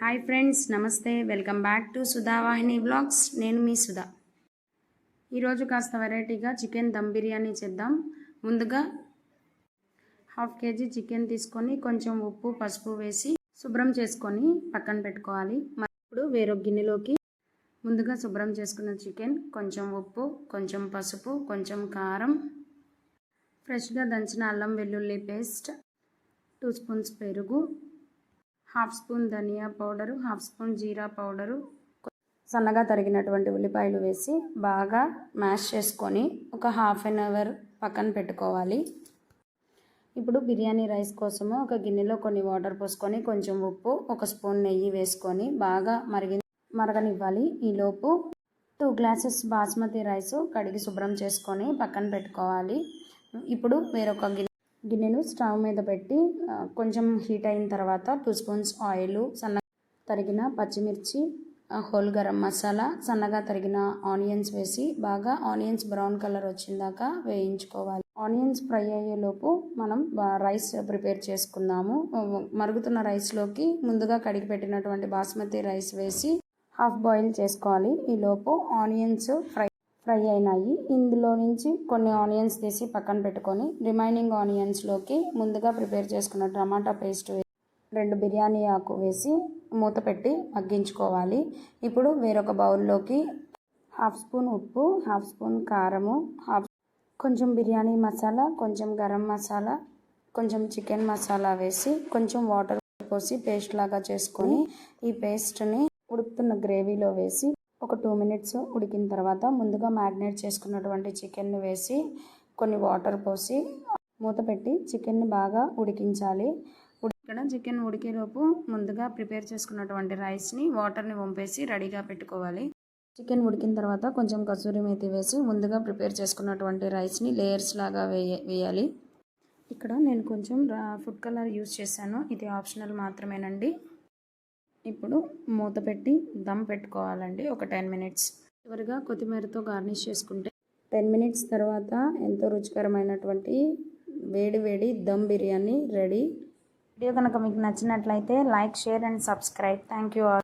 Hi friends, నమస్తే. Welcome back to Sudhavahini vlogs. నేను మీ సుధా. ఈరోజు కాస్త వెరైటీగా చికెన్ దమ్ బిర్యానీ చేద్దాం. ముందుగా 1/2 kg చికెన్ తీసుకొని కొంచెం ఉప్పు పసుపు వేసి శుభ్రం చేసుకొని పక్కన పెట్టుకోవాలి. ఇప్పుడు వేరొక గిన్నెలోకి ముందుగా శుభ్రం చేసుకున్న చికెన్, కొంచెం ఉప్పు, కొంచెం పసుపు, కొంచెం కారం, ఫ్రెష్గా దంచిన అల్లం వెల్లుల్లి పేస్ట్, 2 స్పూన్స్ పెరుగు, 1/2 స్పూన్ ధనియా పౌడరు, 1/2 స్పూన్ జీరా పౌడరు, సన్నగా తరిగినటువంటి ఉల్లిపాయలు వేసి బాగా మ్యాష్ చేసుకొని ఒక 1/2 అవర్ పక్కన పెట్టుకోవాలి. ఇప్పుడు బిర్యానీ రైస్ కోసము ఒక గిన్నెలో కొన్ని వాటర్ పోసుకొని కొంచెం ఉప్పు, 1 స్పూన్ నెయ్యి వేసుకొని బాగా మరగనివ్వాలి. ఈలోపు 2 గ్లాసెస్ బాస్మతి రైస్ కడిగి శుభ్రం చేసుకొని పక్కన పెట్టుకోవాలి. ఇప్పుడు వేరొక గిన్నెను స్టవ్ మీద పెట్టి కొంచెం హీట్ అయిన తర్వాత 2 స్పూన్స్ ఆయిల్, సన్నగా తరిగిన పచ్చిమిర్చి, హోల్ గరం మసాలా, సన్నగా తరిగిన ఆనియన్స్ వేసి బాగా ఆనియన్స్ బ్రౌన్ కలర్ వచ్చిందాకా వేయించుకోవాలి. ఆనియన్స్ ఫ్రై అయ్యేలోపు మనం రైస్ ప్రిపేర్ చేసుకుందాము. మరుగుతున్న రైస్లోకి ముందుగా కడిగి పెట్టినటువంటి బాస్మతి రైస్ వేసి హాఫ్ బాయిల్ చేసుకోవాలి. ఈలోపు ఆనియన్స్ ఫ్రై అయినాయి. ఇందులో నుంచి కొన్ని ఆనియన్స్ తీసి పక్కన పెట్టుకొని రిమైనింగ్ ఆనియన్స్లోకి ముందుగా ప్రిపేర్ చేసుకున్న టమాటా పేస్ట్ 2 బిర్యానీ ఆకు వేసి మూత పెట్టి మగ్గించుకోవాలి. ఇప్పుడు వేరొక బౌల్లోకి 1/2 స్పూన్ ఉప్పు, 1/2 స్పూన్ కారము, కొంచెం బిర్యానీ మసాలా, కొంచెం గరం మసాలా, కొంచెం చికెన్ మసాలా వేసి కొంచెం వాటర్ పోసి పేస్ట్ లాగా చేసుకొని ఈ పేస్ట్ని ఉడుకుతున్న గ్రేవీలో వేసి ఒక 2 మినిట్స్ ఉడికిన తర్వాత ముందుగా మ్యారినేట్ చేసుకున్నటువంటి చికెన్ని వేసి కొన్ని వాటర్ పోసి మూత పెట్టి చికెన్ని బాగా ఉడికించాలి. ఇక్కడ చికెన్ ఉడికేలోపు ముందుగా ప్రిపేర్ చేసుకున్నటువంటి రైస్ని వాటర్ని వంపేసి రెడీగా పెట్టుకోవాలి. చికెన్ ఉడికిన తర్వాత కొంచెం కసూరి మేతి వేసి ముందుగా ప్రిపేర్ చేసుకున్నటువంటి రైస్ని లేయర్స్ లాగా వేయాలి. ఇక్కడ నేను కొంచెం ఫుడ్ కలర్ యూజ్ చేశాను. ఇది ఆప్షనల్ మాత్రమేనండి. ఇప్పుడు మూత పెట్టి దమ్ పెట్టుకోవాలండి ఒక 10 మినిట్స్. చివరిగా కొత్తిమీరతో గార్నిష్ చేసుకుంటే 10 మినిట్స్ తర్వాత ఎంతో రుచికరమైనటువంటి వేడి దమ్ బిర్యానీ రెడీ. వీడియో కనుక మీకు నచ్చినట్లయితే like, share and subscribe. Thank you all.